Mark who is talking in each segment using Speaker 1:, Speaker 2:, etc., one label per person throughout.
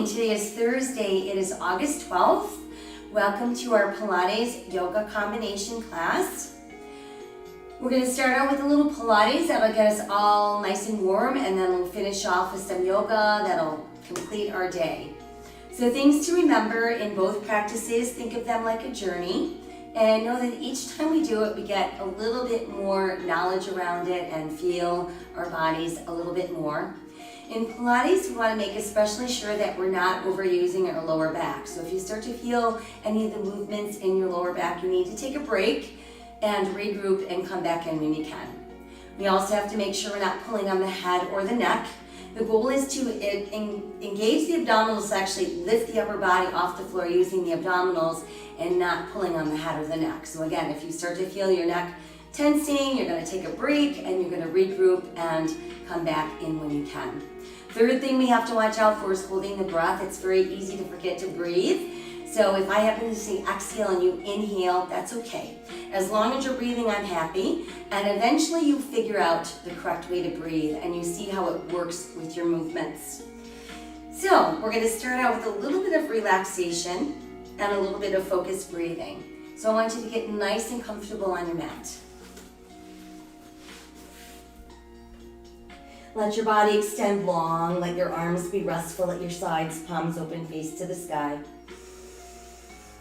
Speaker 1: morning. Today is Thursday. It is August 12th. Welcome to our Pilates yoga combination class. We're going to start out with a little Pilates that'll get us all nice and warm, and then we'll finish off with some yoga that'll complete our day. So things to remember in both practices, think of them like a journey, and know that each time we do it, we get a little bit more knowledge around it and feel our bodies a little bit more. In Pilates, we want to make especially sure that we're not overusing our lower back. So if you start to feel any of the movements in your lower back, you need to take a break and regroup and come back in when you can. We also have to make sure we're not pulling on the head or the neck. The goal is to engage the abdominals, to actually lift the upper body off the floor using the abdominals and not pulling on the head or the neck. So again, if you start to feel your neck tensing, you're going to take a break and you're going to regroup and come back in when you can. Third thing we have to watch out for is holding the breath. It's very easy to forget to breathe. So if I happen to say exhale and you inhale, that's okay. As long as you're breathing, I'm happy. And eventually you figure out the correct way to breathe and you see how it works with your movements. So we're going to start out with a little bit of relaxation and a little bit of focused breathing. So I want you to get nice and comfortable on your mat. Let your body extend long, let your arms be restful at your sides, palms open, face to the sky.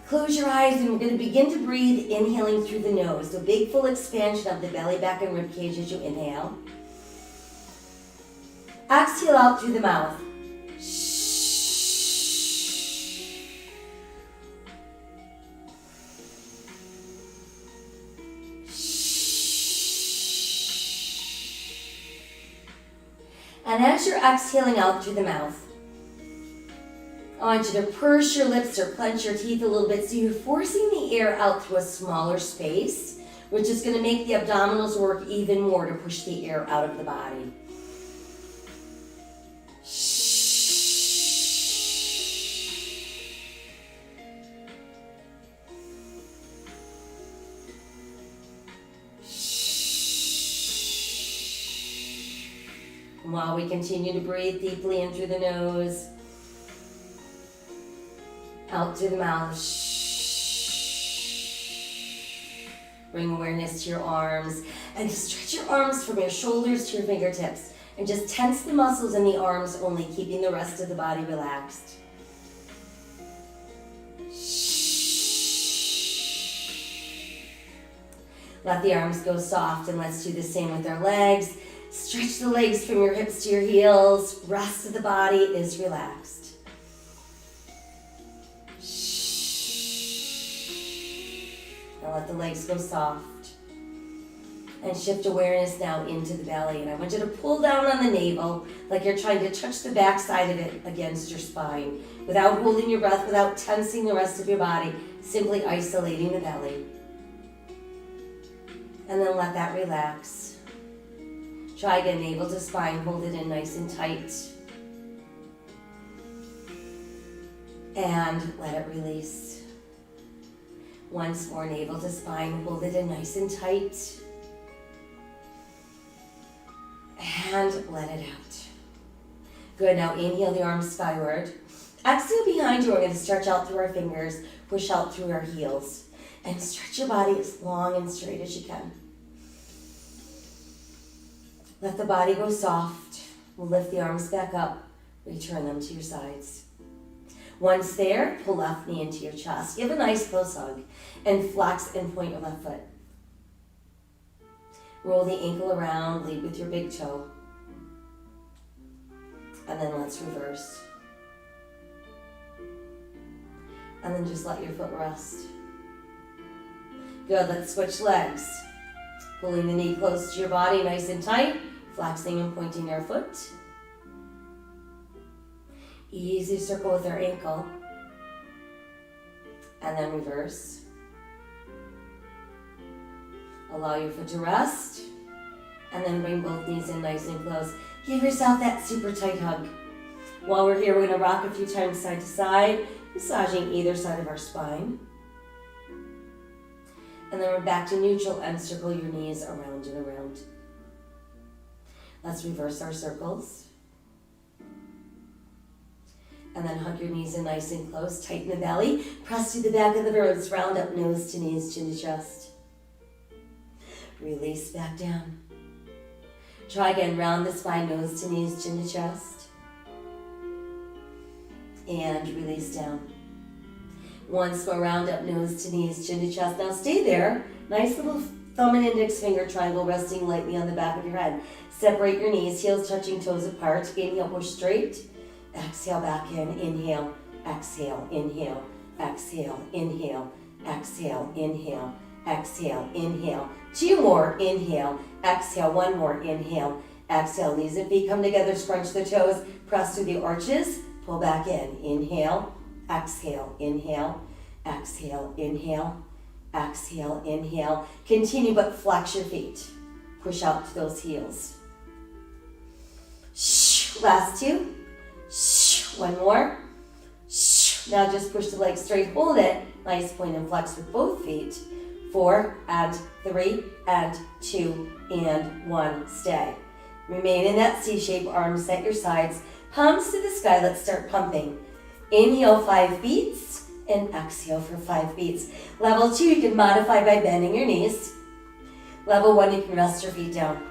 Speaker 1: Close your eyes and we're going to begin to breathe, inhaling through the nose. So big full expansion of the belly, back, and rib cage as you inhale. Exhale out through the mouth. And as you're exhaling out through the mouth, I want you to purse your lips or clench your teeth a little bit so you're forcing the air out through a smaller space, which is going to make the abdominals work even more to push the air out of the body. And while we continue to breathe deeply in through the nose, out through the mouth. Bring awareness to your arms and just stretch your arms from your shoulders to your fingertips and just tense the muscles in the arms only, keeping the rest of the body relaxed. Let the arms go soft, and let's do the same with our legs. Stretch the legs from your hips to your heels. Rest of the body is relaxed. Now let the legs go soft. And shift awareness now into the belly. And I want you to pull down on the navel like you're trying to touch the back side of it against your spine without holding your breath, without tensing the rest of your body, simply isolating the belly. And then let that relax. Try again, navel to spine, hold it in nice and tight. And let it release. Once more, navel to spine, hold it in nice and tight. And let it out. Good, now inhale the arms skyward. Exhale behind you, we're going to stretch out through our fingers, push out through our heels. And stretch your body as long and straight as you can. Let the body go soft. We'll lift the arms back up. Return them to your sides. Once there, pull left knee into your chest. Give a nice close hug. And flex and point your left foot. Roll the ankle around. Lead with your big toe. And then let's reverse. And then just let your foot rest. Good, let's switch legs. Pulling the knee close to your body, nice and tight. Flexing and pointing our foot. Easy circle with our ankle. And then reverse. Allow your foot to rest. And then bring both knees in nice and close. Give yourself that super tight hug. While we're here, we're going to rock a few times side to side, massaging either side of our spine. And then we're back to neutral and circle your knees around and around. Let's reverse our circles. And then hug your knees in nice and close. Tighten the belly. Press to the back of the ribs. Round up nose to knees, chin to chest. Release back down. Try again. Round the spine, nose to knees, chin to chest. And release down. Once more, round up nose to knees, chin to chest. Now stay there. Nice little thumb and index finger triangle resting lightly on the back of your head. Separate your knees, heels touching toes apart. Inhale, push straight. Exhale, back in. Inhale, exhale, inhale, exhale, inhale, exhale, inhale, exhale, inhale. 2 more, inhale, exhale. 1 more, inhale, exhale. Knees and feet come together, scrunch the toes, press through the arches, pull back in. Inhale, exhale, inhale, exhale, inhale, exhale, inhale. Continue, but flex your feet. Push out to those heels. Last 2. 1 more. Now just push the legs straight, hold it. Nice point and flex with both feet. 4 and 3 and 2 and 1. Stay. Remain in that C shape, arms at your sides, palms to the sky. Let's start pumping. Inhale 5 beats and exhale for 5 beats. Level 2, you can modify by bending your knees. Level 1, you can rest your feet down.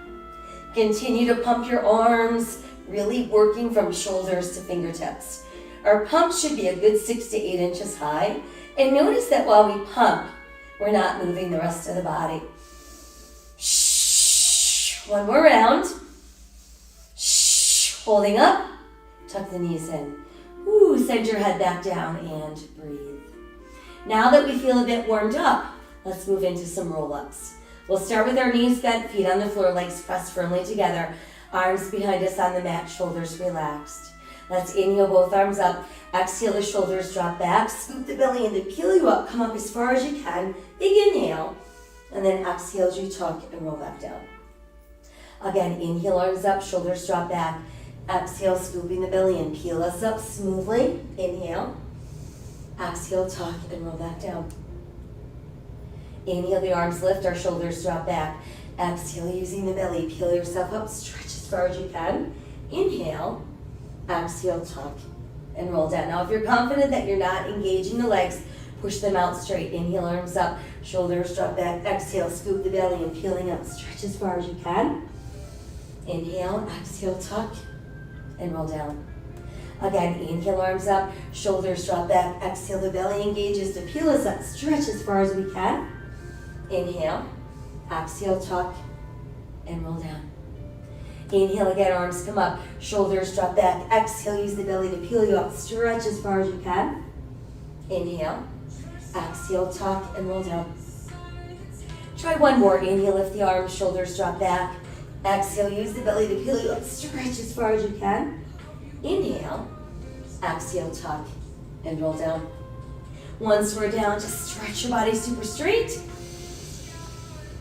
Speaker 1: Continue to pump your arms, really working from shoulders to fingertips. Our pump should be a good 6 to 8 inches high. And notice that while we pump, we're not moving the rest of the body. 1 more round. Holding up. Tuck the knees in. Send your head back down and breathe. Now that we feel a bit warmed up, let's move into some roll-ups. We'll start with our knees bent, feet on the floor, legs pressed firmly together. Arms behind us on the mat, shoulders relaxed. Let's inhale both arms up. Exhale, the shoulders drop back. Scoop the belly in to peel you up. Come up as far as you can. Big inhale. And then exhale as you tuck and roll back down. Again, inhale, arms up, shoulders drop back. Exhale, scooping the belly in. Peel us up smoothly. Inhale. Exhale, tuck and roll back down. Inhale, the arms lift, our shoulders drop back. Exhale, using the belly, peel yourself up, stretch as far as you can. Inhale, exhale, tuck, and roll down. Now, if you're confident that you're not engaging the legs, push them out straight. Inhale, arms up, shoulders drop back. Exhale, scoop the belly and peeling up, stretch as far as you can. Inhale, exhale, tuck, and roll down. Again, inhale, arms up, shoulders drop back. Exhale, the belly engages to peel us up, stretch as far as we can. Inhale, exhale, tuck, and roll down. Inhale again, arms come up, shoulders drop back. Exhale, use the belly to peel you up, stretch as far as you can. Inhale, exhale, tuck, and roll down. Try 1 more. Inhale, lift the arms, shoulders drop back. Exhale, use the belly to peel you up, stretch as far as you can. Inhale, exhale, tuck, and roll down. Once we're down, just stretch your body super straight.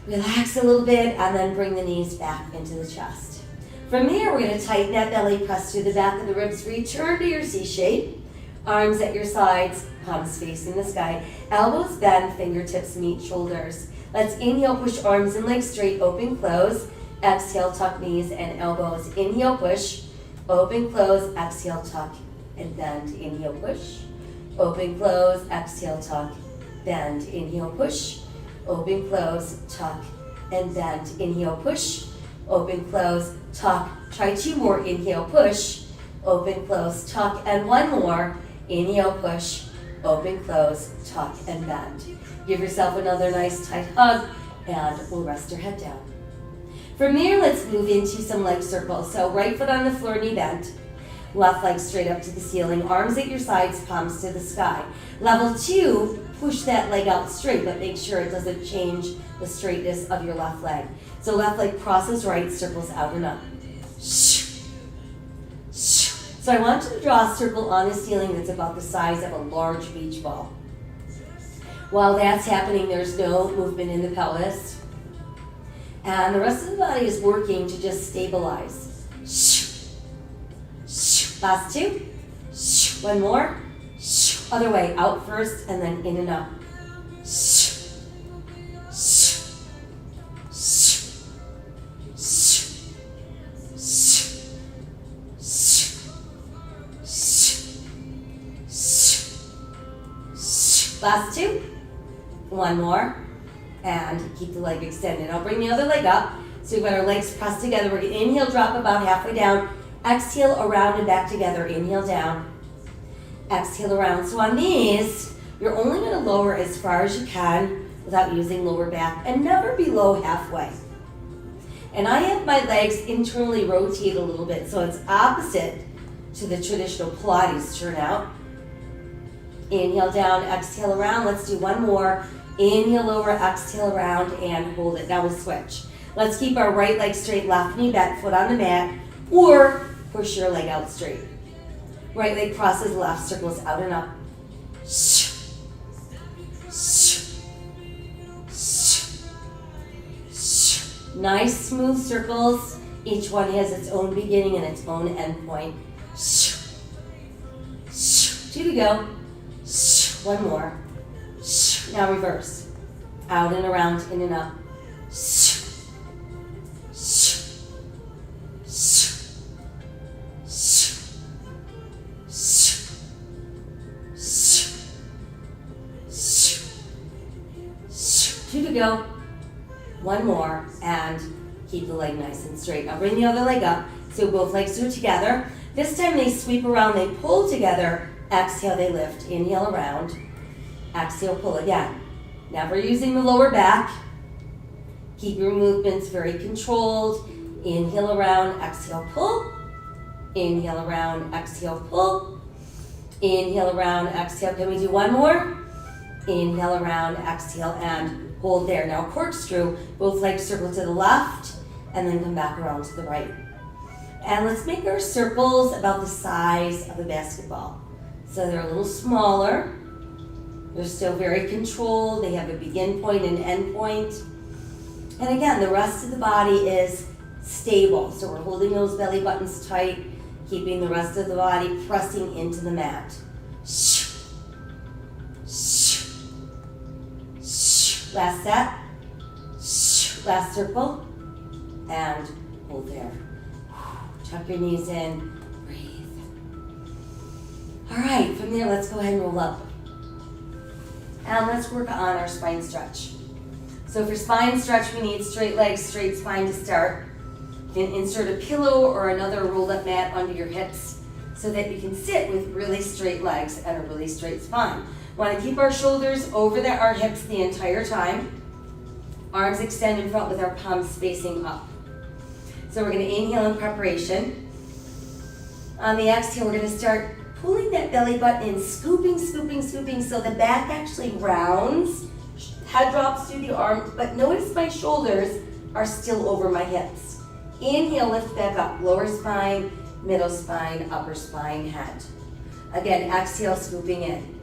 Speaker 1: Relax a little bit, and then bring the knees back into the chest. From there, we're going to tighten that belly, press through the back of the ribs, return to your C shape. Arms at your sides, palms facing the sky. Elbows bend, fingertips meet shoulders. Let's inhale, push arms and legs straight, open, close. Exhale, tuck knees and elbows. Inhale, push, open, close. Exhale, tuck, and bend. Inhale, push, open, close. Exhale, tuck, bend. Inhale, push, open, close, tuck, and bend. Inhale, push, open, close, tuck. Try 2 more. Inhale, push, open, close, tuck, and 1 more. Inhale, push, open, close, tuck, and bend. Give yourself another nice tight hug, and we'll rest your head down. From there, let's move into some leg circles. So right foot on the floor, knee bent. Left leg straight up to the ceiling. Arms at your sides, palms to the sky. Level 2, push that leg out straight, but make sure it doesn't change the straightness of your left leg. So left leg crosses right, circles out and up. So I want you to draw a circle on the ceiling that's about the size of a large beach ball. While that's happening, there's no movement in the pelvis. And the rest of the body is working to just stabilize. Last 2. 1 more. Other way, out first and then in and up. Last two. One more. And keep the leg extended. I'll bring the other leg up. So we've got our legs pressed together. We're going to inhale, drop about halfway down. Exhale, around and back together. Inhale down. Exhale around. So on these, you're only going to lower as far as you can without using lower back and never below halfway. And I have my legs internally rotate a little bit, so it's opposite to the traditional Pilates turnout. Inhale down, exhale around. Let's do one more. Inhale over, exhale around, and hold it. Now we'll switch. Let's keep our right leg straight, left knee bent, foot on the mat, or push your leg out straight. Right leg crosses, left circles out and up. Nice smooth circles. Each one has its own beginning and its own end point. 2 to go. One more. Now reverse. Out and around, in and up. Two to go. One more, and keep the leg nice and straight. Now bring the other leg up, so both legs are together. This time they sweep around, they pull together. Exhale, they lift. Inhale around. Exhale, pull again. Never using the lower back. Keep your movements very controlled. Inhale around, exhale, pull. Inhale around, exhale, pull. Inhale around, exhale. Can we do one more? Inhale around, exhale, and hold there. Now corkscrew, both legs circle to the left, and then come back around to the right. And let's make our circles about the size of a basketball. So they're a little smaller. They're still very controlled. They have a begin point and end point. And again, the rest of the body is stable. So we're holding those belly buttons tight, keeping the rest of the body pressing into the mat. Last set. Last circle. And hold there. Tuck your knees in. Breathe. All right, from there, let's go ahead and roll up. And let's work on our spine stretch. So for spine stretch, we need straight legs, straight spine to start. You can insert a pillow or another rolled up mat under your hips so that you can sit with really straight legs and a really straight spine. We want to keep our shoulders over our hips the entire time. Arms extend in front with our palms facing up. So we're going to inhale in preparation. On the exhale, we're going to start pulling that belly button in, scooping, scooping, scooping, so the back actually rounds. Head drops through the arms, but notice my shoulders are still over my hips. Inhale, lift back up, lower spine, middle spine, upper spine, head. Again, exhale, scooping in.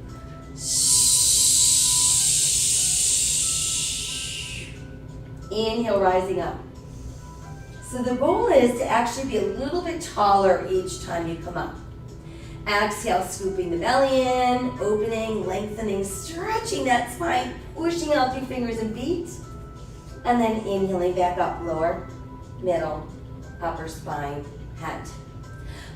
Speaker 1: Inhale, rising up. So the goal is to actually be a little bit taller each time you come up. Exhale, scooping the belly in, opening, lengthening, stretching that spine, pushing out through fingers and feet. And then inhaling back up, lower, middle, upper spine, head.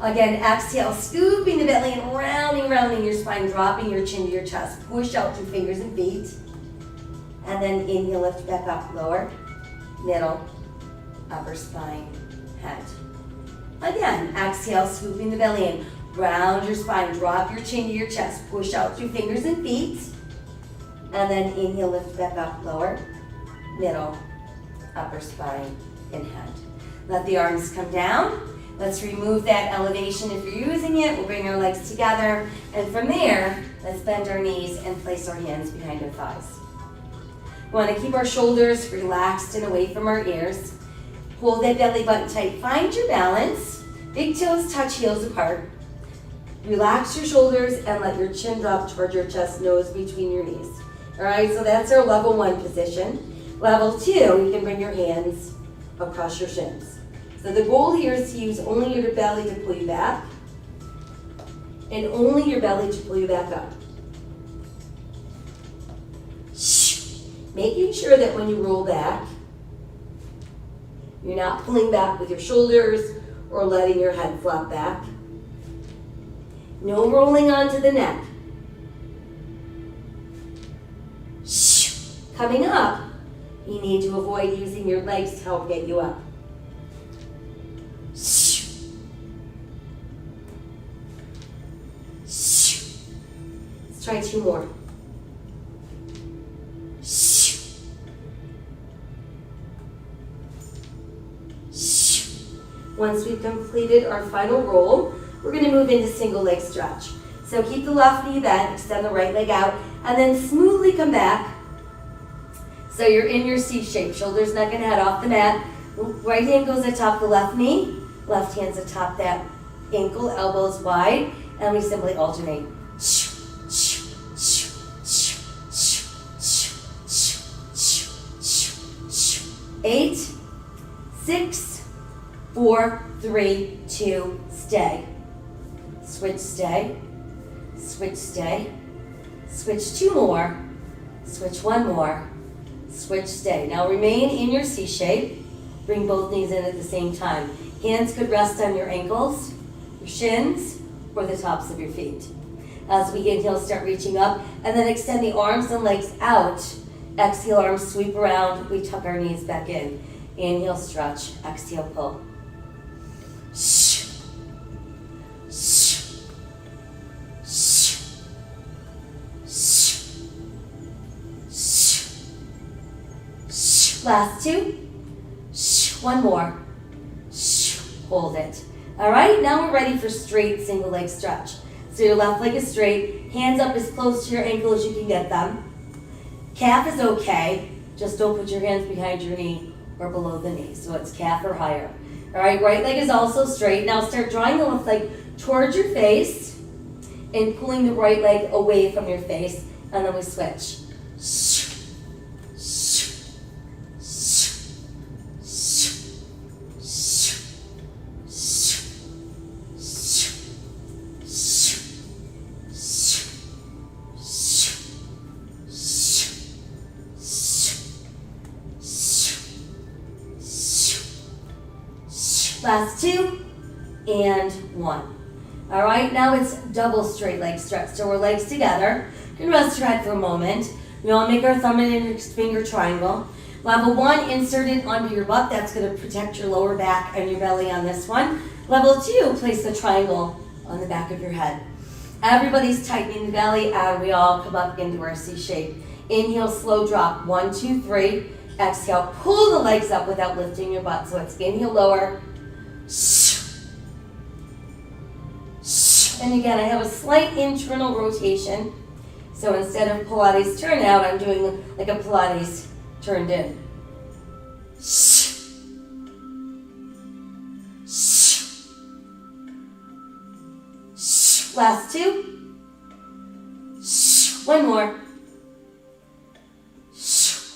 Speaker 1: Again, exhale, scooping the belly and rounding your spine, dropping your chin to your chest. Push out through fingers and feet. And then inhale, lift back up, lower, middle, upper spine, head. Again, exhale, scooping the belly in. Round your spine, drop your chin to your chest, push out through fingers and feet. And then inhale, lift back up, lower, middle, upper spine, and head. Let the arms come down. Let's remove that elevation if you're using it. We'll bring our legs together. And from there, let's bend our knees and place our hands behind our thighs. We want to keep our shoulders relaxed and away from our ears. Hold that belly button tight. Find your balance. Big toes touch heels apart. Relax your shoulders and let your chin drop toward your chest, nose between your knees. All right, so that's our level 1 position. Level 2, you can bring your hands across your shins. So the goal here is to use only your belly to pull you back and only your belly to pull you back up. Making sure that when you roll back, you're not pulling back with your shoulders or letting your head flop back. No rolling onto the neck. coming up, you need to avoid using your legs to help get you up. Let's try 2 more. Once we've completed our final roll, we're going to move into single leg stretch. So keep the left knee bent, extend the right leg out, and then smoothly come back. So you're in your C shape, shoulders, neck, and head off the mat. Right hand goes atop the left knee, left hand's atop that ankle, elbows wide, and we simply alternate. 8, 6, 4, 3, 2, stay. Switch, stay. Switch, stay. Switch 2 more. Switch 1 more. Switch, stay. Now remain in your C shape. Bring both knees in at the same time. Hands could rest on your ankles, your shins, or the tops of your feet. As we inhale, start reaching up, and then extend the arms and legs out. Exhale, arms sweep around. We tuck our knees back in. Inhale, stretch. Exhale, pull. Last 2. 1 more. Hold it. All right, now we're ready for straight single leg stretch. So your left leg is straight, hands up as close to your ankle as you can get them. Calf is okay, just don't put your hands behind your knee or below the knee. So it's calf or higher. All right, right leg is also straight. Now start drawing the left leg towards your face and pulling the right leg away from your face, and then we switch. Last 2 and 1. All right, now it's double straight leg stretch. So we're legs together. You can rest your head for a moment. We all make our thumb and index finger triangle. Level 1, insert it onto your butt. That's going to protect your lower back and your belly on this one. Level 2, place the triangle on the back of your head. Everybody's tightening the belly, and we all come up into our C shape. Inhale, slow drop. 1, 2, 3. Exhale, pull the legs up without lifting your butt. So it's inhale, lower. And again, I have a slight internal rotation. So instead of Pilates turn out, I'm doing like a Pilates turned in. Last 2. 1 more.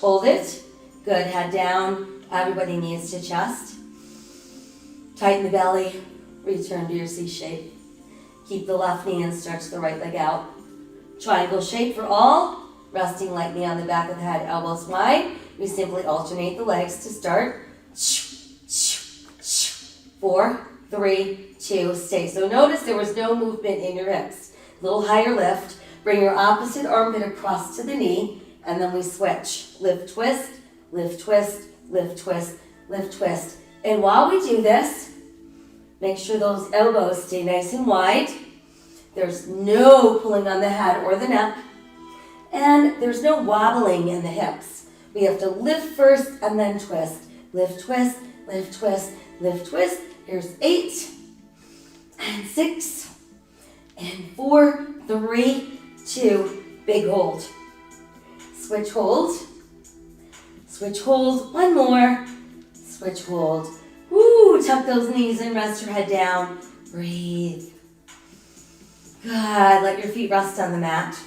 Speaker 1: Hold it. Good, head down. Everybody knees to chest. Tighten the belly. Return to your C shape. Keep the left knee and stretch the right leg out. Triangle shape for all. Resting lightly on the back of the head, elbows wide. We simply alternate the legs to start. 4, 3, 2, stay. So notice there was no movement in your hips. A little higher lift. Bring your opposite armpit across to the knee, and then we switch. Lift, twist, lift, twist, lift, twist, lift, twist. And while we do this, make sure those elbows stay nice and wide. There's no pulling on the head or the neck. And there's no wobbling in the hips. We have to lift first and then twist. Lift, twist, lift, twist, lift, twist. Here's 8 and 6 and 4, 3, 2, big hold. Switch, hold. Switch, hold. 1 more. Switch, hold. Woo, tuck those knees in, rest your head down. Breathe. Good, let your feet rest on the mat.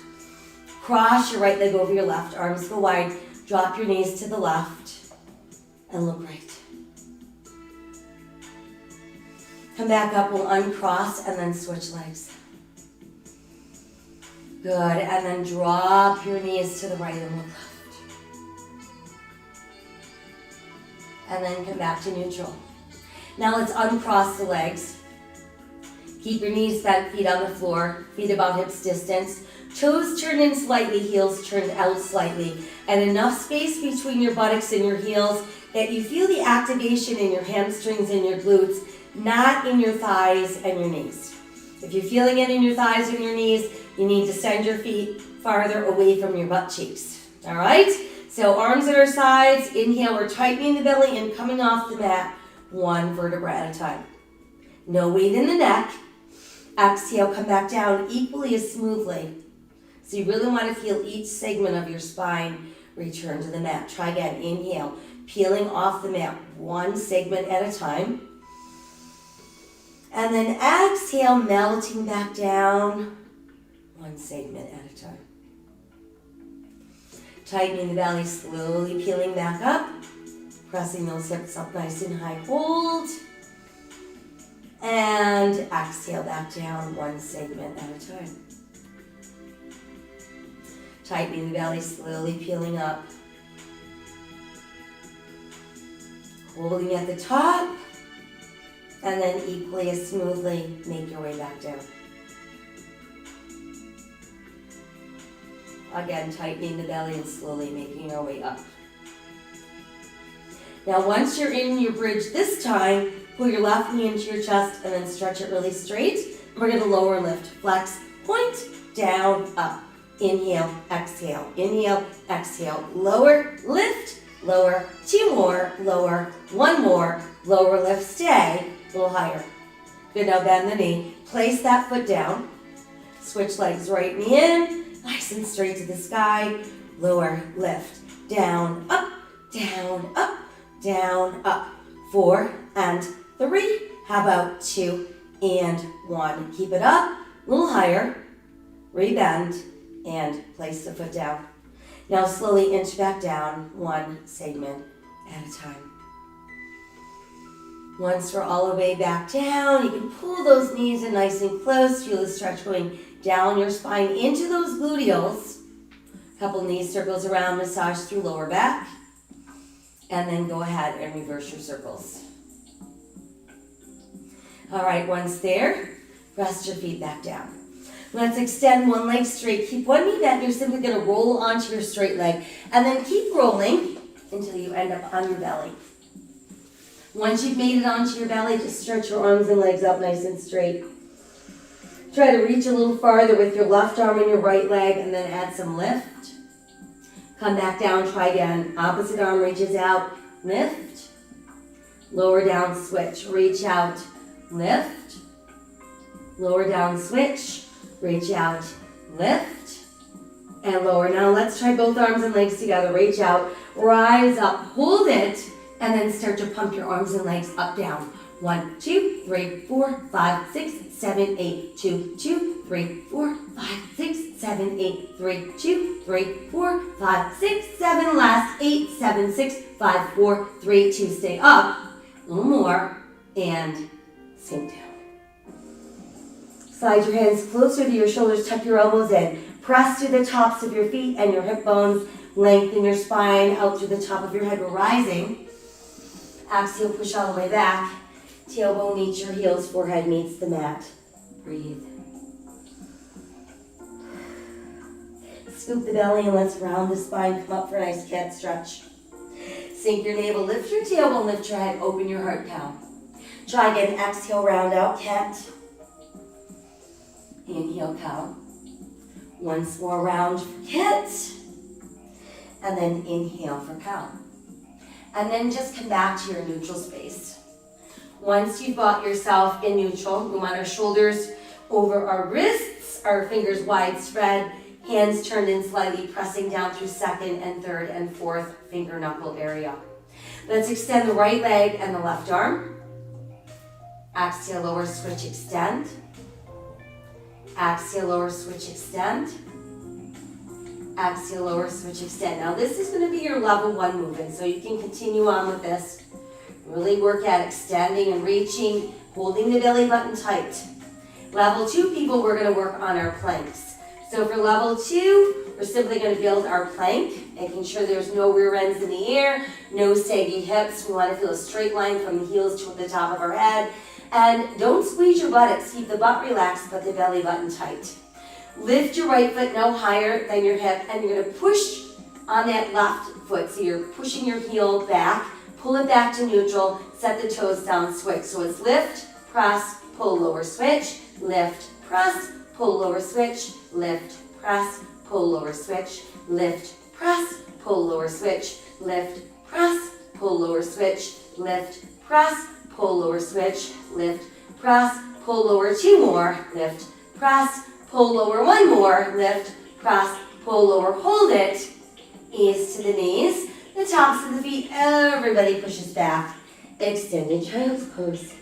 Speaker 1: Cross your right leg over your left, arms go wide. Drop your knees to the left and look right. Come back up, we'll uncross and then switch legs. Good, and then drop your knees to the right and look left. And then come back to neutral. Now let's uncross the legs. Keep your knees bent, feet on the floor, feet about hips distance. Toes turned in slightly, heels turned out slightly. and enough space between your buttocks and your heels that you feel the activation in your hamstrings and your glutes, not in your thighs and your knees. If you're feeling it in your thighs and your knees, you need to send your feet farther away from your butt cheeks. All right? So arms at our sides. Inhale, we're tightening the belly and coming off the mat one vertebra at a time. No weight in the neck. Exhale, come back down equally as smoothly. So you really want to feel each segment of your spine return to the mat. Try again. Inhale, peeling off the mat one segment at a time. And then exhale, melting back down one segment at a time. Tightening the belly, slowly peeling back up. Pressing those hips up nice and high. Hold. And exhale back down one segment at a time. Tightening the belly, slowly peeling up. Holding at the top. And then equally as smoothly, make your way back down. Again, tightening the belly and slowly making our way up. Now, once you're in your bridge this time, pull your left knee into your chest and then stretch it really straight. We're going to lower and lift. Flex, point, down, up. Inhale, exhale. Inhale, exhale. Lower, lift, lower. Two more, lower. One more, lower, lift, stay. A little higher. Good, now bend the knee. Place that foot down. Switch legs, right knee in. Nice and straight to the sky. Lower, lift, down, up, down, up, down, up. 4 and 3. How about 2 and 1? Keep it up, a little higher. Rebend and place the foot down. Now slowly inch back down one segment at a time. Once we're all the way back down, you can pull those knees in nice and close. Feel the stretch going down your spine into those gluteals. Couple knee circles around, massage through lower back. And then go ahead and reverse your circles. All right, once there, rest your feet back down. Let's extend one leg straight. Keep one knee bent. You're simply going to roll onto your straight leg. And then keep rolling until you end up on your belly. Once you've made it onto your belly, just stretch your arms and legs up nice and straight. Try to reach a little farther with your left arm and your right leg, and then add some lift. Come back down, try again. Opposite arm reaches out, lift. Lower down, switch, reach out, lift. Lower down, switch, reach out, lift. And lower. Now let's try both arms and legs together. Reach out, rise up, hold it, and then start to pump your arms and legs up, down. 1, 2, 3, 4, 5, 6, 7, 8, 2, 2, 3, 4, 5, 6, 7, 8, 3, 2, 3, 4, 5, 6, 7, last 8, 7, 6, 5, 4, 3, 2, stay up, a little more, and sink down. Slide your hands closer to your shoulders, tuck your elbows in, press to the tops of your feet and your hip bones, lengthen your spine out through the top of your head. We're rising. Exhale, push all the way back. Tailbone meets your heels, forehead meets the mat. Breathe. Scoop the belly and let's round the spine. Come up for a nice cat stretch. Sink your navel, lift your tailbone, lift your head, open your heart, cow. Try again, exhale, round out, cat. Inhale, cow. Once more, round for cat. And then inhale for cow. And then just come back to your neutral space. Once you've got yourself in neutral, we want our shoulders over our wrists, our fingers wide spread, hands turned in slightly, pressing down through second and third and fourth finger knuckle area. Let's extend the right leg and the left arm. Exhale, lower, switch, extend. Exhale, lower, switch, extend. Exhale, lower, switch, extend. Now this is going to be your level 1 movement, so you can continue on with this. Really work at extending and reaching, holding the belly button tight. Level 2 people, we're going to work on our planks. So for level 2, we're simply going to build our plank, making sure there's no rear ends in the air, no saggy hips. We want to feel a straight line from the heels to the top of our head. And don't squeeze your buttocks. Keep the butt relaxed, but the belly button tight. Lift your right foot no higher than your hip, and you're going to push on that left foot. So you're pushing your heel back, pull it back to neutral, set the toes down, switch. So it's lift, press, pull, lower, switch, lift, press, pull, lower, switch, lift, press, pull, lower, switch, lift, press, pull, lower, switch, lift, press, pull, lower, switch, lift, press, pull, lower, switch, lift, press, pull, lower, 2 more, lift, press, pull, lower, 1 more, lift, press, pull, lower, hold it, ease to the knees, the tops of the feet, everybody pushes back, extended child's pose.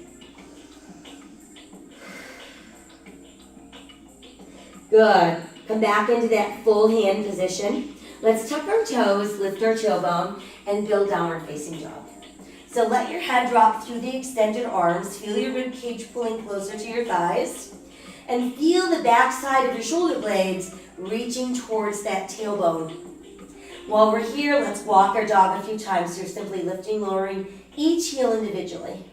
Speaker 1: Good. Come back into that full hand position. Let's tuck our toes, lift our tailbone, and build downward facing dog. So let your head drop through the extended arms. Feel your rib cage pulling closer to your thighs. And feel the back side of your shoulder blades reaching towards that tailbone. While we're here, let's walk our dog a few times. So you're simply lifting, lowering each heel individually.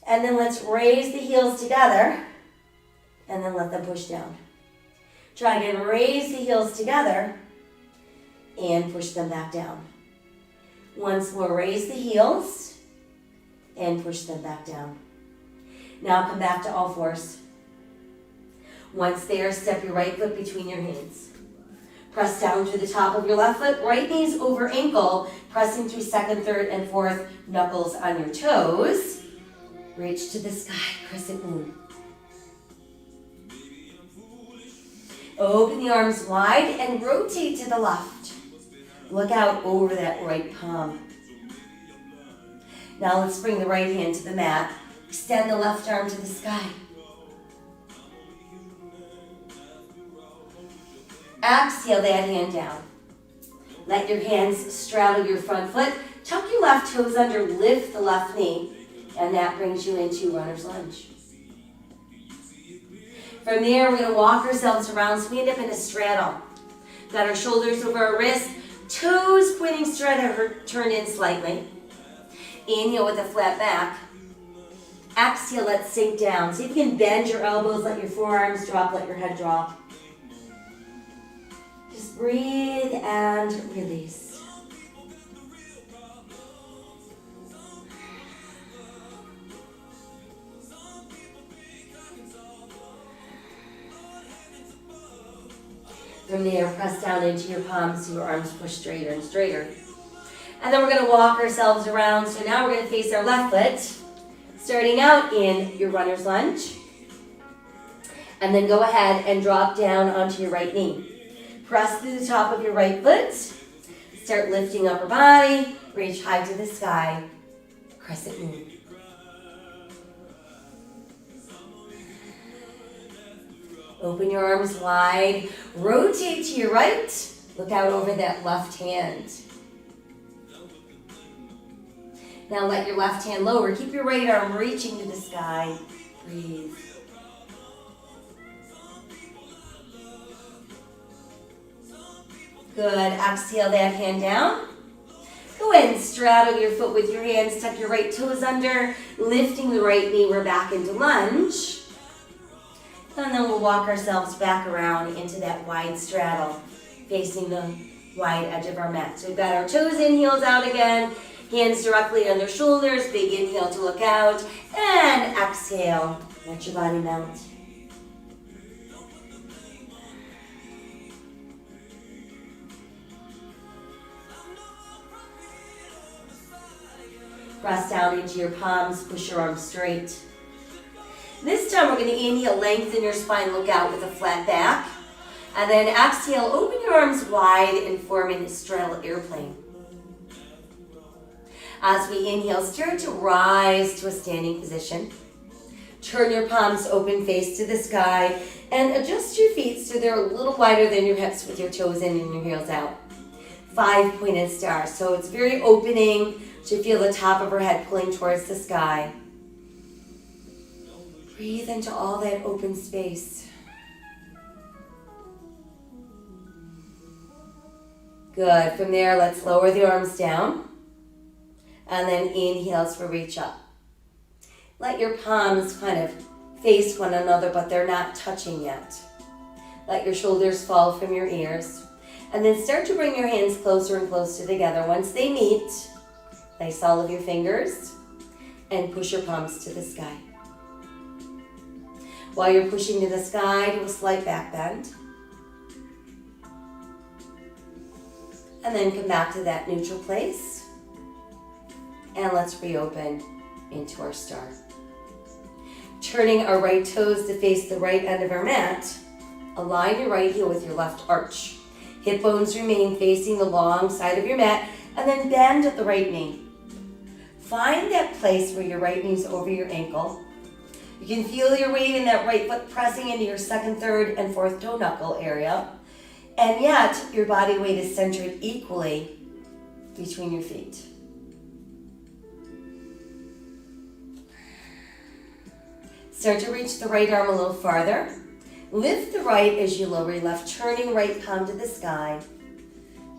Speaker 1: And then let's raise the heels together. And then let them push down. Try again, raise the heels together and push them back down. Once more, raise the heels and push them back down. Now come back to all fours. Once there, step your right foot between your hands. Press down to the top of your left foot, right knees over ankle, pressing through second, third, and fourth knuckles on your toes. Reach to the sky, crescent moon. Open the arms wide and rotate to the left. Look out over that right palm. Now let's bring the right hand to the mat. Extend the left arm to the sky. Exhale that hand down. Let your hands straddle your front foot. Tuck your left toes under, lift the left knee, and that brings you into runner's lunge. From there, we're going to walk ourselves around, so we end up in a straddle. Got our shoulders over our wrists, toes pointing straight or turn in slightly. Inhale with a flat back. Exhale, let's sink down. See if you can bend your elbows, let your forearms drop, let your head drop. Just breathe and release. From there, press down into your palms so your arms push straighter and straighter. And then we're going to walk ourselves around. So now we're going to face our left foot, starting out in your runner's lunge. And then go ahead and drop down onto your right knee. Press through the top of your right foot. Start lifting upper body. Reach high to the sky. Crescent moon. Open your arms wide. Rotate to your right. Look out over that left hand. Now let your left hand lower. Keep your right arm reaching to the sky. Breathe. Good. Exhale that hand down. Go ahead and straddle your foot with your hands. Tuck your right toes under. Lifting the right knee. We're back into lunge. And then we'll walk ourselves back around into that wide straddle, facing the wide edge of our mat. So we've got our toes in, heels out again, hands directly under shoulders, big inhale to look out, and exhale, let your body melt. Press down into your palms, push your arms straight. This time we're going to inhale, lengthen your spine, look out with a flat back. And then exhale, open your arms wide and forming a straddle airplane. As we inhale, start to rise to a standing position. Turn your palms open, face to the sky, and adjust your feet so they're a little wider than your hips with your toes in and your heels out. 5-pointed star, so it's very opening. So feel the top of our head pulling towards the sky. Breathe into all that open space. Good. From there, let's lower the arms down. And then inhales for reach up. Let your palms kind of face one another, but they're not touching yet. Let your shoulders fall from your ears. And then start to bring your hands closer and closer together. Once they meet, place all of your fingers and push your palms to the sky. While you're pushing to the sky, do a slight back bend. And then come back to that neutral place. And let's reopen into our star. Turning our right toes to face the right end of our mat, align your right heel with your left arch. Hip bones remain facing the long side of your mat, and then bend at the right knee. Find that place where your right knee is over your ankle. You can feel your weight in that right foot pressing into your second, third, and fourth toe knuckle area, and yet your body weight is centered equally between your feet. Start to reach the right arm a little farther. Lift the right as you lower your left, turning right palm to the sky.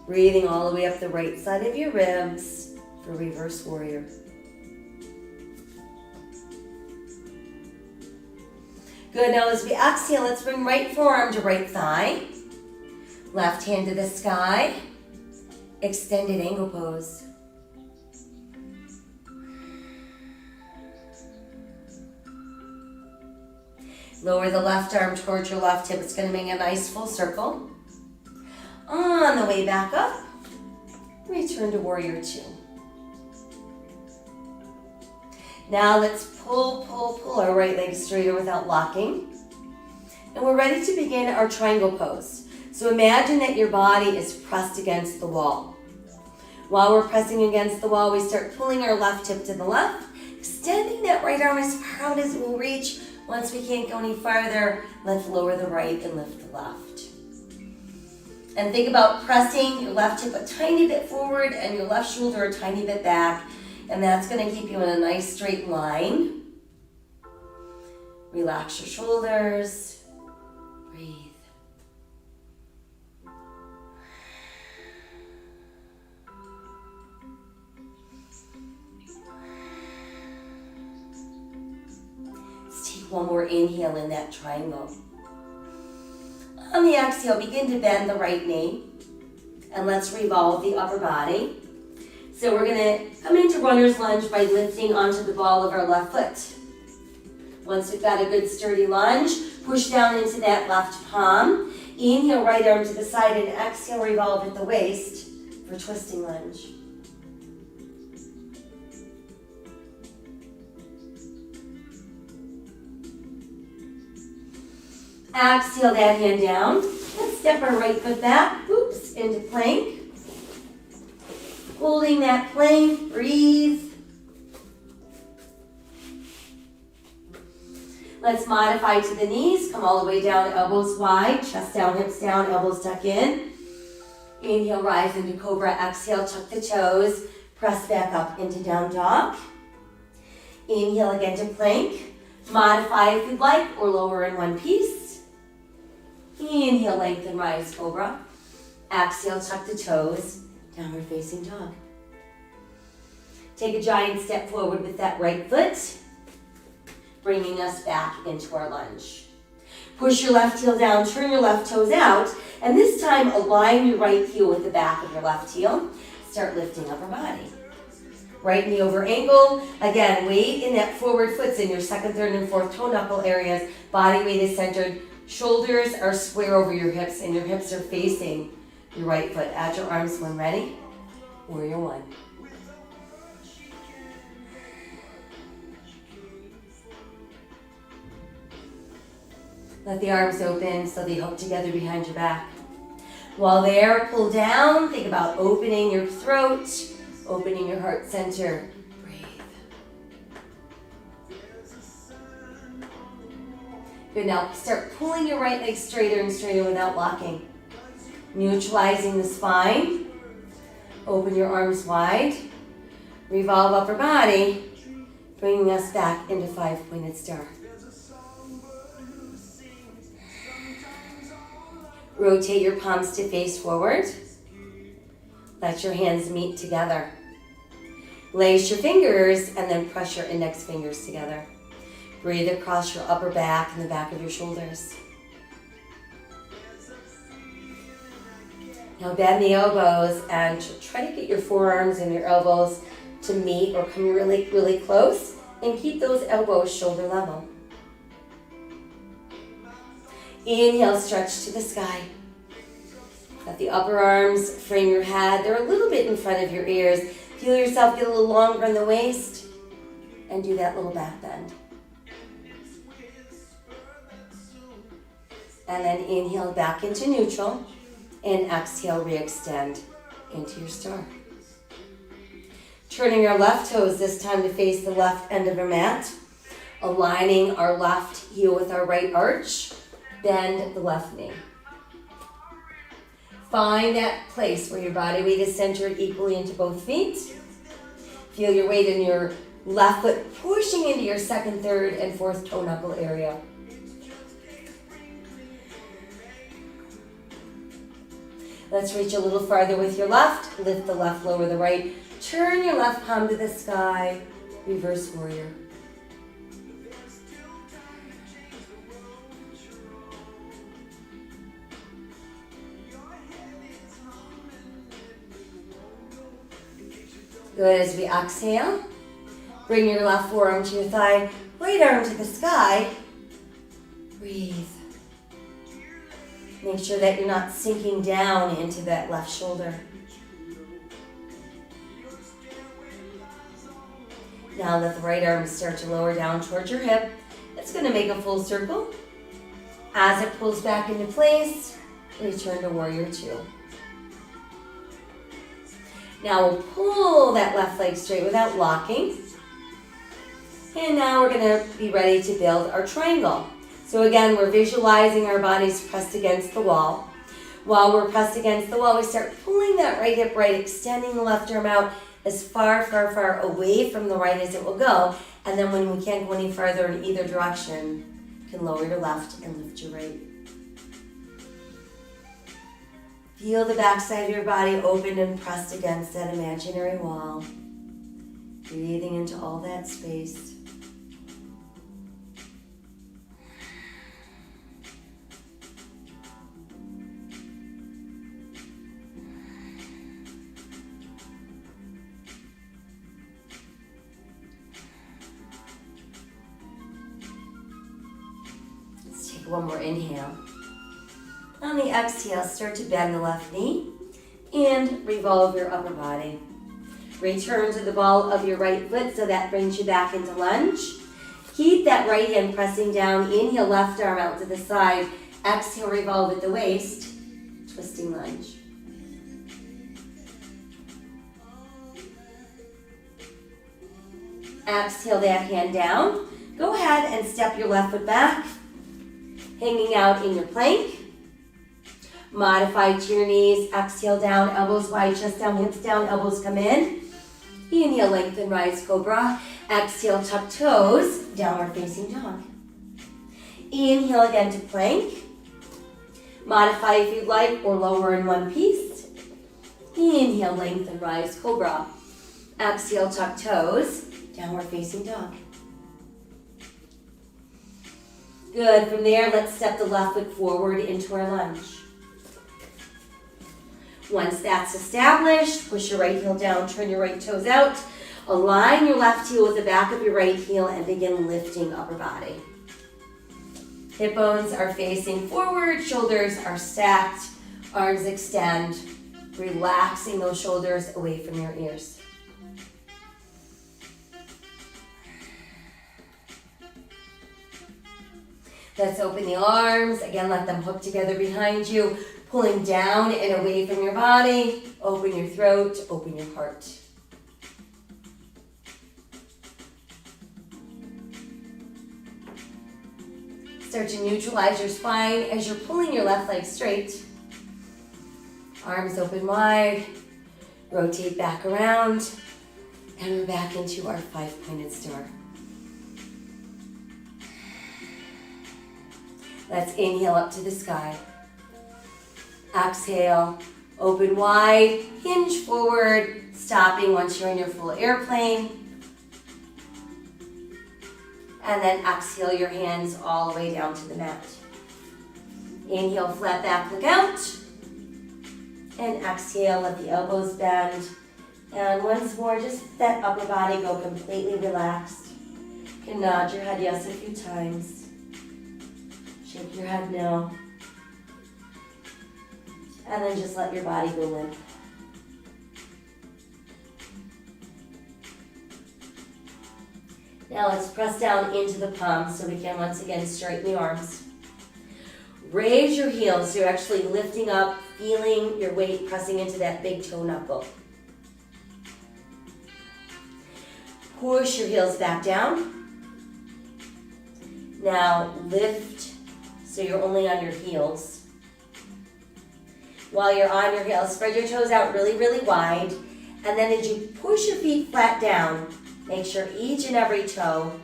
Speaker 1: Breathing all the way up the right side of your ribs for reverse warrior. Good, now as we exhale, let's bring right forearm to right thigh. Left hand to the sky. Extended angle pose. Lower the left arm towards your left hip. It's going to make a nice full circle. On the way back up, return to warrior two. Now let's pull our right leg straighter without locking. And we're ready to begin our triangle pose. So imagine that your body is pressed against the wall. While we're pressing against the wall, we start pulling our left hip to the left, extending that right arm as far out as it will reach. Once we can't go any farther, let's lower the right and lift the left. And think about pressing your left hip a tiny bit forward and your left shoulder a tiny bit back. And that's going to keep you in a nice straight line. Relax your shoulders. Breathe. One more inhale in that triangle. On the exhale, begin to bend the right knee. And let's revolve the upper body. So we're going to come into runner's lunge by lifting onto the ball of our left foot. Once we've got a good sturdy lunge, push down into that left palm. Inhale, right arm to the side, and exhale, revolve at the waist for twisting lunge. Exhale that hand down. Let's step our right foot back. Oops, into plank. Holding that plank, breathe. Let's modify to the knees. Come all the way down, elbows wide, chest down, hips down, elbows tuck in. Inhale, rise into cobra. Exhale, tuck the toes. Press back up into down dog. Inhale again to plank. Modify if you'd like, or lower in one piece. Inhale, lengthen, rise, cobra. Exhale, tuck the toes, downward facing dog. Take a giant step forward with that right foot, bringing us back into our lunge. Push your left heel down, turn your left toes out, and this time align your right heel with the back of your left heel. Start lifting upper body. Right knee over ankle. Again, weight in that forward foot's in your second, third, and fourth toe knuckle areas. Body weight is centered. Shoulders are square over your hips, and your hips are facing your right foot. Add your arms when ready. Warrior one. Let the arms open so they hook together behind your back. While there, pull down. Think about opening your throat, opening your heart center. Good, now start pulling your right leg straighter and straighter without locking. Neutralizing the spine. Open your arms wide. Revolve upper body, bringing us back into five-pointed star. Rotate your palms to face forward. Let your hands meet together. Lace your fingers and then press your index fingers together. Breathe across your upper back and the back of your shoulders. Now bend the elbows and try to get your forearms and your elbows to meet or come really, really close, and keep those elbows shoulder level. Inhale, stretch to the sky. Let the upper arms frame your head. They're a little bit in front of your ears. Feel yourself get a little longer in the waist, and do that little back bend. And then inhale back into neutral, and exhale, re-extend into your star. Turning our left toes this time to face the left end of our mat. Aligning our left heel with our right arch. Bend the left knee. Find that place where your body weight is centered equally into both feet. Feel your weight in your left foot pushing into your second, third, and fourth toe knuckle area. Let's reach a little farther with your left. Lift the left, lower the right. Turn your left palm to the sky. Reverse warrior. Good. As we exhale, bring your left forearm to your thigh, right arm to the sky. Breathe. Make sure that you're not sinking down into that left shoulder. Now let the right arm start to lower down towards your hip. It's going to make a full circle. As it pulls back into place, return to warrior two. Now we'll pull that left leg straight without locking. And now we're going to be ready to build our triangle. So again, we're visualizing our bodies pressed against the wall. While we're pressed against the wall, we start pulling that right hip right, extending the left arm out as far, far, far away from the right as it will go. And then when we can't go any farther in either direction, you can lower your left and lift your right. Feel the backside of your body open and pressed against that imaginary wall. Breathing into all that space. Let's take one more inhale. On the exhale, start to bend the left knee and revolve your upper body. Return to the ball of your right foot so that brings you back into lunge. Keep that right hand pressing down. Inhale, left arm out to the side. Exhale, revolve at the waist. Twisting lunge. Exhale that hand down. Go ahead and step your left foot back, hanging out in your plank. Modify to your knees. Exhale down, elbows wide, chest down, hips down, elbows come in. Inhale, lengthen, rise, cobra. Exhale, tuck toes, downward facing dog. Inhale again to plank. Modify if you'd like, or lower in one piece. Inhale, lengthen, rise, cobra. Exhale, tuck toes, downward facing dog. Good. From there, let's step the left foot forward into our lunge. Once that's established, push your right heel down, turn your right toes out. Align your left heel with the back of your right heel and begin lifting upper body. Hip bones are facing forward, shoulders are stacked, arms extend, relaxing those shoulders away from your ears. Let's open the arms. Again, let them hook together behind you. Pulling down and away from your body. Open your throat, open your heart. Start to neutralize your spine as you're pulling your left leg straight. Arms open wide. Rotate back around. And we're back into our 5-pointed star. Let's inhale up to the sky. Exhale, open wide, hinge forward, stopping once you're in your full airplane. And then exhale your hands all the way down to the mat. Inhale, flat back, look out. And exhale, let the elbows bend. And once more, just let that upper body go completely relaxed. You can nod your head yes a few times. Shake your head no. And then just let your body go limp. Now let's press down into the palms so we can once again straighten the arms. Raise your heels so you're actually lifting up, feeling your weight pressing into that big toe knuckle. Push your heels back down. Now lift so you're only on your heels. While you're on your heels, spread your toes out really, really wide. And then as you push your feet flat down, make sure each and every toe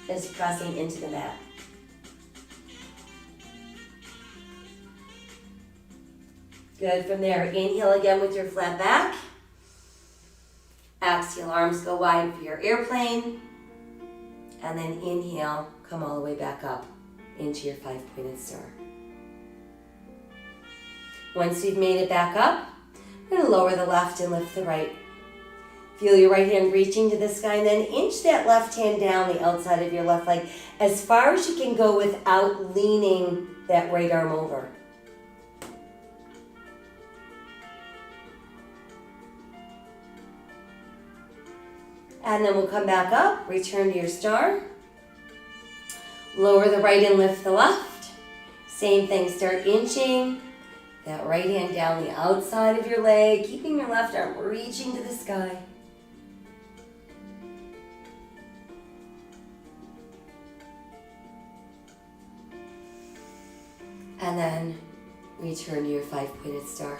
Speaker 1: is pressing into the mat. Good. From there, inhale again with your flat back. Exhale, arms go wide for your airplane. And then inhale, come all the way back up into your 5-pointed star. Once you've made it back up, we're going to lower the left and lift the right. Feel your right hand reaching to the sky, and then inch that left hand down the outside of your left leg as far as you can go without leaning that right arm over. And then we'll come back up, return to your star. Lower the right and lift the left. Same thing, start inching that right hand down the outside of your leg, keeping your left arm reaching to the sky. And then return to your 5-pointed star.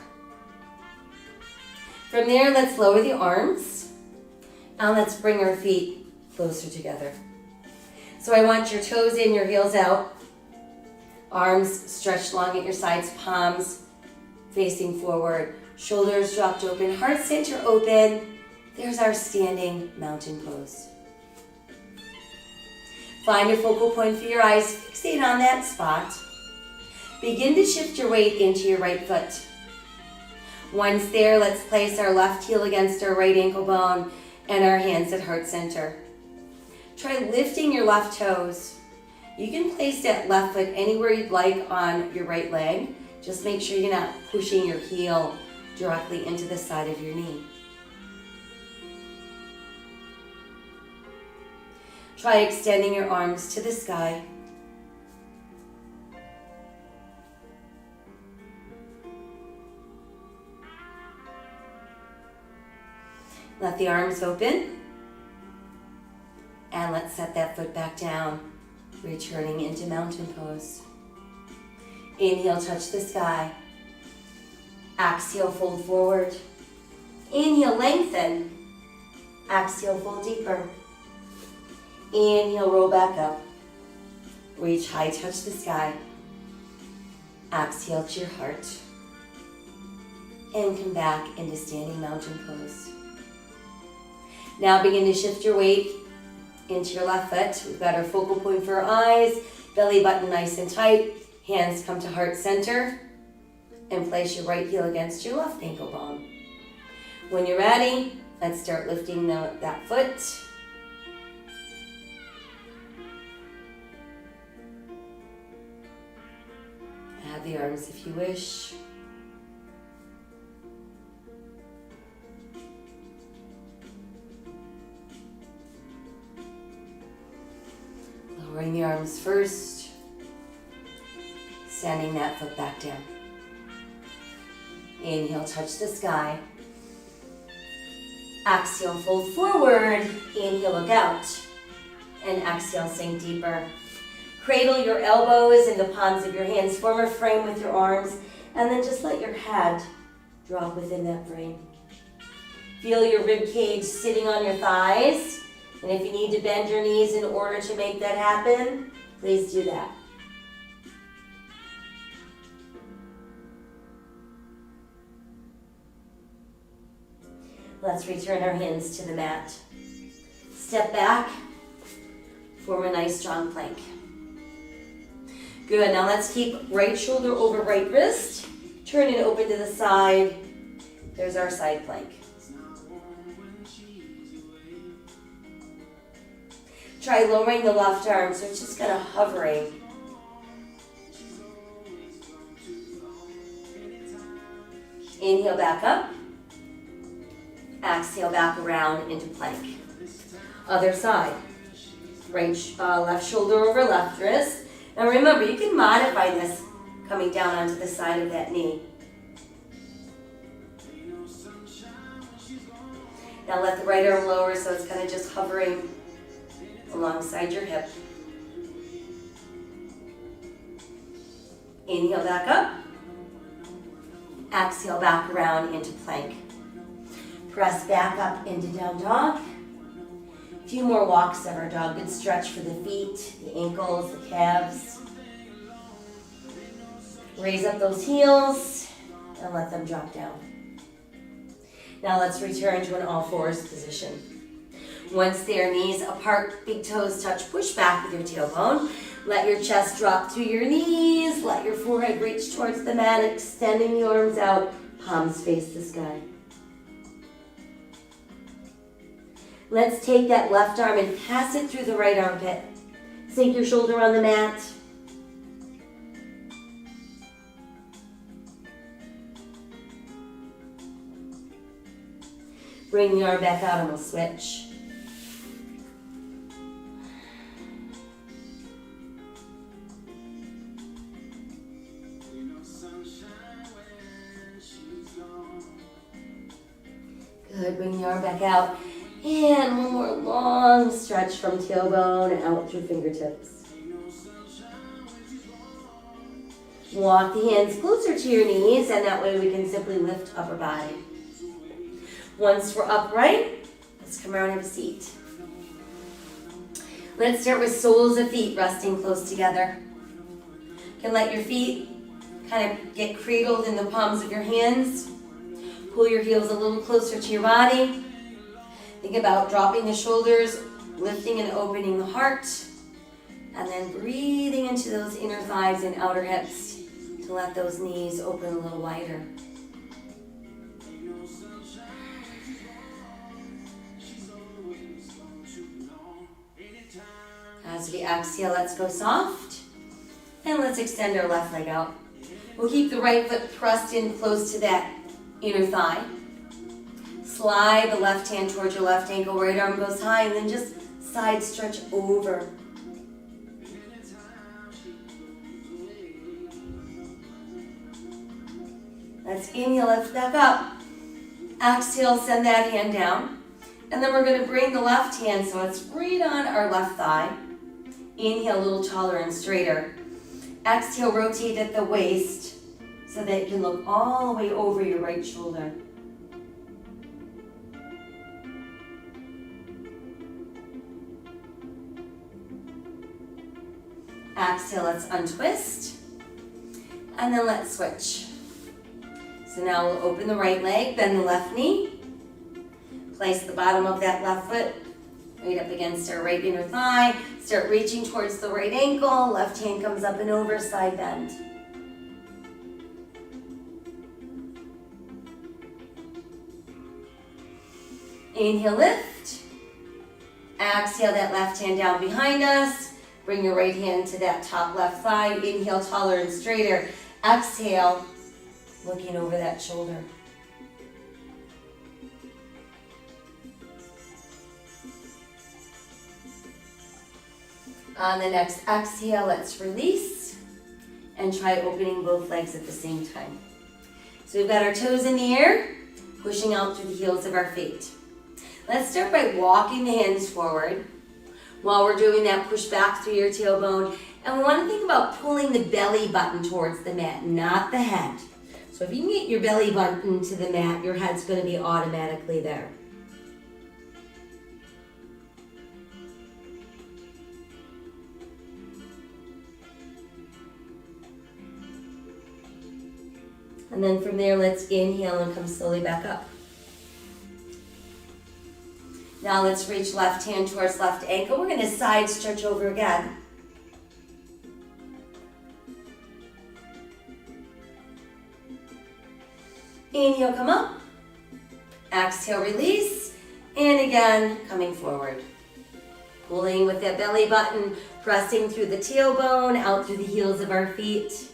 Speaker 1: From there, let's lower the arms. And let's bring our feet closer together. So I want your toes in, your heels out. Arms stretched long at your sides, palms facing forward. Shoulders dropped open, heart center open. There's our standing mountain pose. Find a focal point for your eyes. Fixate on that spot. Begin to shift your weight into your right foot. Once there, let's place our left heel against our right ankle bone and our hands at heart center. Try lifting your left toes. You can place that left foot anywhere you'd like on your right leg. Just make sure you're not pushing your heel directly into the side of your knee. Try extending your arms to the sky. Let the arms open. And let's set that foot back down, returning into mountain pose. Inhale, touch the sky. Exhale, fold forward. Inhale, lengthen. Exhale, fold deeper. Inhale, roll back up. Reach high, touch the sky. Exhale to your heart. And come back into standing mountain pose. Now begin to shift your weight into your left foot. We've got our focal point for our eyes, belly button nice and tight, hands come to heart center, and place your right heel against your left ankle bone. When you're ready, let's start lifting that foot. Add the arms if you wish. Lowering the arms first, sending that foot back down. Inhale, touch the sky. Exhale, fold forward. Inhale, look out. And exhale, sink deeper. Cradle your elbows in the palms of your hands. Form a frame with your arms. And then just let your head drop within that frame. Feel your rib cage sitting on your thighs. And if you need to bend your knees in order to make that happen, please do that. Let's return our hands to the mat. Step back, form a nice strong plank. Good, now let's keep right shoulder over right wrist. Turn it open to the side, There's our side plank. Try lowering the left arm so it's just kind of hovering. Inhale back up. Exhale back around into plank. Other side. Left shoulder over left wrist. Now remember, you can modify this coming down onto the side of that knee. Now let the right arm lower so it's kind of just hovering alongside your hip. Inhale back up. Exhale back around into plank. Press back up into down dog. A few more walks of our dog. Good stretch for the feet, the ankles, the calves. Raise up those heels and let them drop down. Now let's return to an all fours position. Once their knees apart, big toes touch, push back with your tailbone. Let your chest drop through your knees. Let your forehead reach towards the mat, extending the arms out. Palms face the sky. Let's take that left arm and pass it through the right armpit. Sink your shoulder on the mat. Bring the arm back out and we'll switch. Good, bring the arm back out. And one more long stretch from tailbone out through fingertips. Walk the hands closer to your knees, and that way we can simply lift upper body. Once we're upright, let's come around and have a seat. Let's start with soles of feet resting close together. You can let your feet kind of get cradled in the palms of your hands. Pull your heels a little closer to your body. Think about dropping the shoulders, lifting and opening the heart, and then breathing into those inner thighs and outer hips to let those knees open a little wider. As we exhale, let's go soft, and let's extend our left leg out. We'll keep the right foot pressed in close to that inner thigh. Slide the left hand towards your left ankle, right arm goes high, and then just side stretch over. Let's inhale, lift back up. Exhale, send that hand down. And then we're going to bring the left hand so it's right on our left thigh. Inhale, a little taller and straighter. Exhale, rotate at the waist so that it can look all the way over your right shoulder. Exhale, let's untwist. And then let's switch. So now we'll open the right leg, bend the left knee. Place the bottom of that left foot right up against our right inner thigh. Start reaching towards the right ankle. Left hand comes up and over, side bend. Inhale, lift. Exhale, that left hand down behind us. Bring your right hand to that top left thigh. Inhale, taller and straighter. Exhale, looking over that shoulder. On the next exhale, let's release and try opening both legs at the same time. So we've got our toes in the air, pushing out through the heels of our feet. Let's start by walking the hands forward. While we're doing that, push back through your tailbone. And we want to think about pulling the belly button towards the mat, not the head. So if you can get your belly button to the mat, your head's going to be automatically there. And then from there, let's inhale and come slowly back up. Now let's reach left hand towards left ankle. We're going to side stretch over again. Inhale, come up. Exhale, release. And again, coming forward. Pulling with that belly button, pressing through the tailbone, out through the heels of our feet.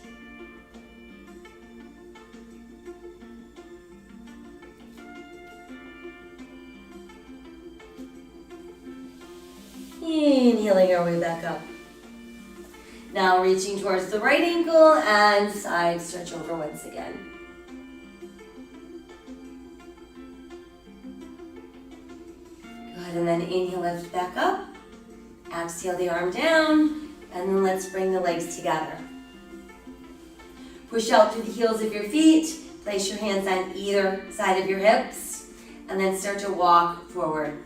Speaker 1: Inhaling our way back up. Now reaching towards the right ankle and side stretch over once again. Good, and then inhale, lift back up. Exhale the arm down, and then let's bring the legs together. Push out through the heels of your feet. Place your hands on either side of your hips, and then start to walk forward.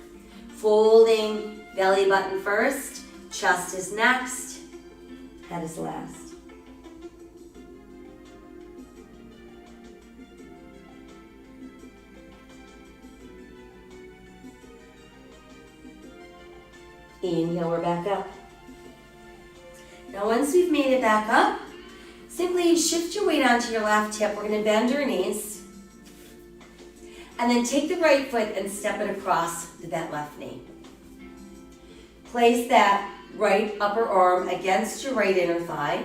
Speaker 1: Folding belly button first, chest is next, head is last. Inhale, we're back up. Now once we've made it back up, simply shift your weight onto your left hip. We're going to bend our knees. And then take the right foot and step it across to that left knee. Place that right upper arm against your right inner thigh.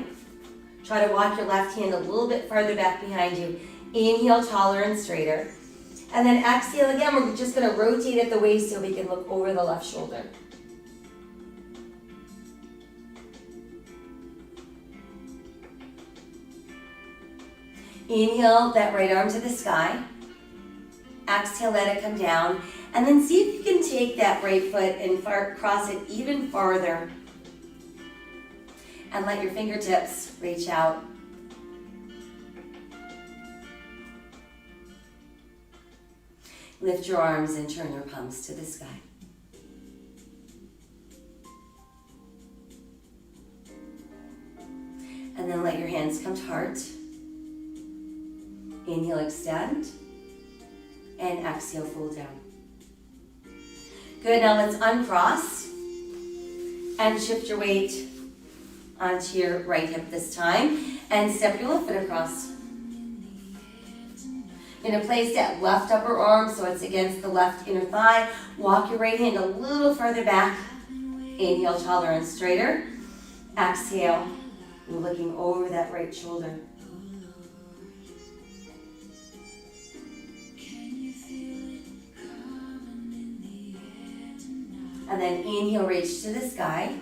Speaker 1: Try to walk your left hand a little bit farther back behind you. Inhale, taller and straighter. And then exhale again. We're just going to rotate at the waist so we can look over the left shoulder. Inhale that right arm to the sky. Exhale, let it come down. And then see if you can take that right foot and cross it even farther. And let your fingertips reach out. Lift your arms and turn your palms to the sky. And then let your hands come to heart. Inhale, extend, and exhale, fold down. Good, now let's uncross and shift your weight onto your right hip this time and step your left foot across. You're going to place that left upper arm so it's against the left inner thigh. Walk your right hand a little further back. Inhale, taller and straighter. Exhale, you're looking over that right shoulder. And then inhale, reach to the sky.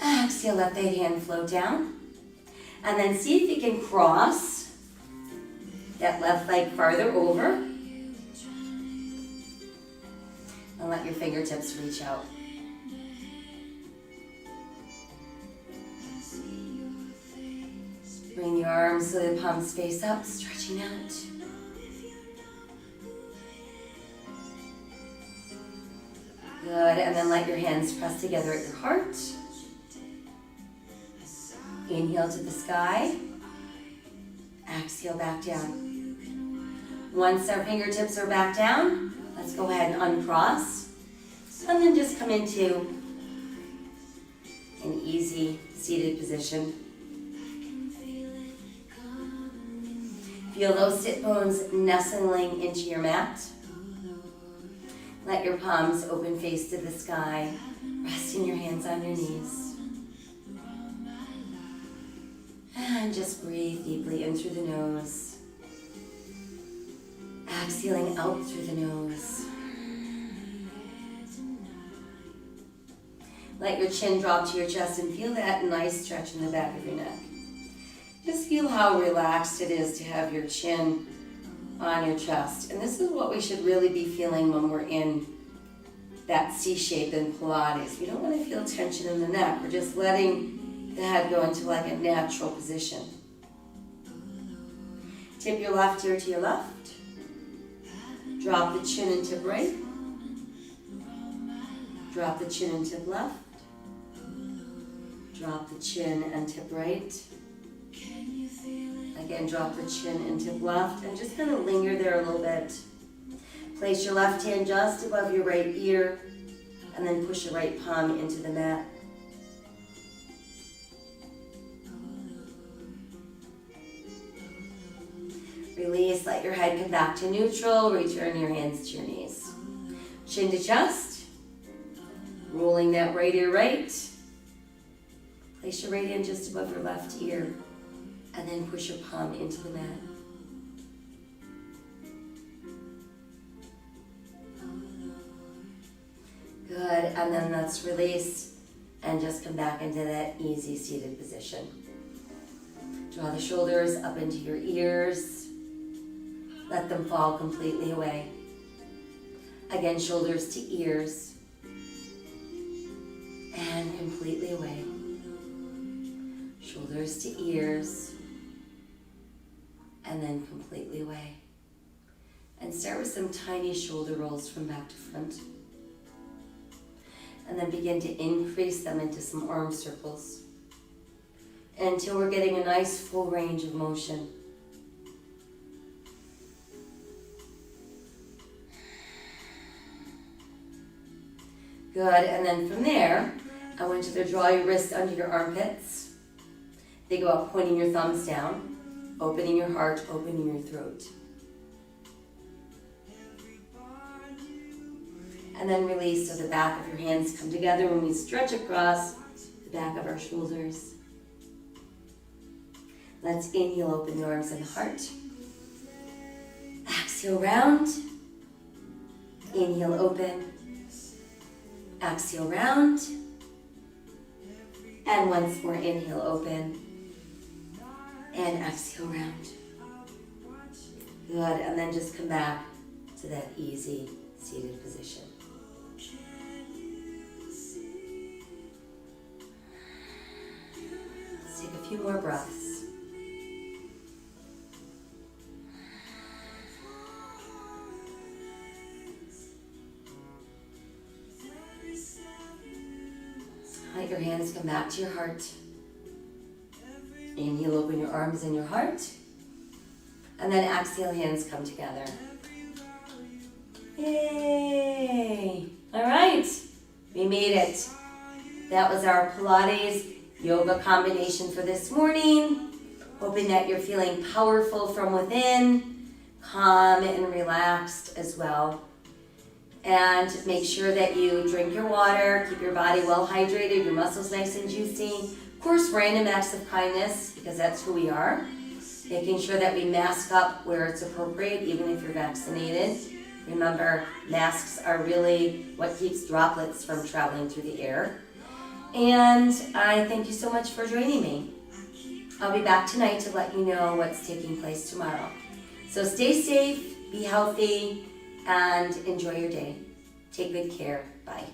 Speaker 1: Exhale, let that hand float down. And then see if you can cross that left leg farther over. And let your fingertips reach out. Bring your arms so the palms face up, stretching out. Good, and then let your hands press together at your heart. Inhale to the sky. Exhale back down. Once our fingertips are back down, let's go ahead and uncross. And then just come into an easy seated position. Feel those sit bones nestling into your mat. Let your palms open face to the sky, resting your hands on your knees. And just breathe deeply in through the nose. Exhaling out through the nose. Let your chin drop to your chest and feel that nice stretch in the back of your neck. Just feel how relaxed it is to have your chin on your chest. And this is what we should really be feeling when we're in that C shape in Pilates. We don't want to feel tension in the neck. We're just letting the head go into like a natural position. Tip your left ear to your left. Drop the chin and tip right. Drop the chin and tip left. Drop the chin and tip right. Again, drop the chin and tip left, and just kind of linger there a little bit. Place your left hand just above your right ear, and then push your right palm into the mat. Release, let your head come back to neutral. Return your hands to your knees. Chin to chest. Rolling that right ear right. Place your right hand just above your left ear. And then push your palm into the mat. Good, and then let's release and just come back into that easy seated position. Draw the shoulders up into your ears. Let them fall completely away. Again, shoulders to ears. And completely away. Shoulders to ears. And then completely away. And start with some tiny shoulder rolls from back to front. And then begin to increase them into some arm circles until we're getting a nice full range of motion. Good, and then from there, I want you to draw your wrists under your armpits. Think about pointing your thumbs down, opening your heart, opening your throat. And then release so the back of your hands come together when we stretch across the back of our shoulders. Let's inhale, open the arms and the heart. Exhale, round. Inhale, open. Exhale, round. And once more, inhale, open. And exhale, round. Good, and then just come back to that easy seated position. Let's take a few more breaths. Let your hands come back to your heart. Inhale, open your arms and your heart. And then exhale, hands come together. Yay! All right, we made it. That was our Pilates yoga combination for this morning. Hoping that you're feeling powerful from within, calm and relaxed as well. And make sure that you drink your water, keep your body well hydrated, your muscles nice and juicy. Of course, random acts of kindness, because that's who we are. Making sure that we mask up where it's appropriate, even if you're vaccinated. Remember, masks are really what keeps droplets from traveling through the air. And I thank you so much for joining me. I'll be back tonight to let you know what's taking place tomorrow. So stay safe, be healthy, and enjoy your day. Take good care. Bye.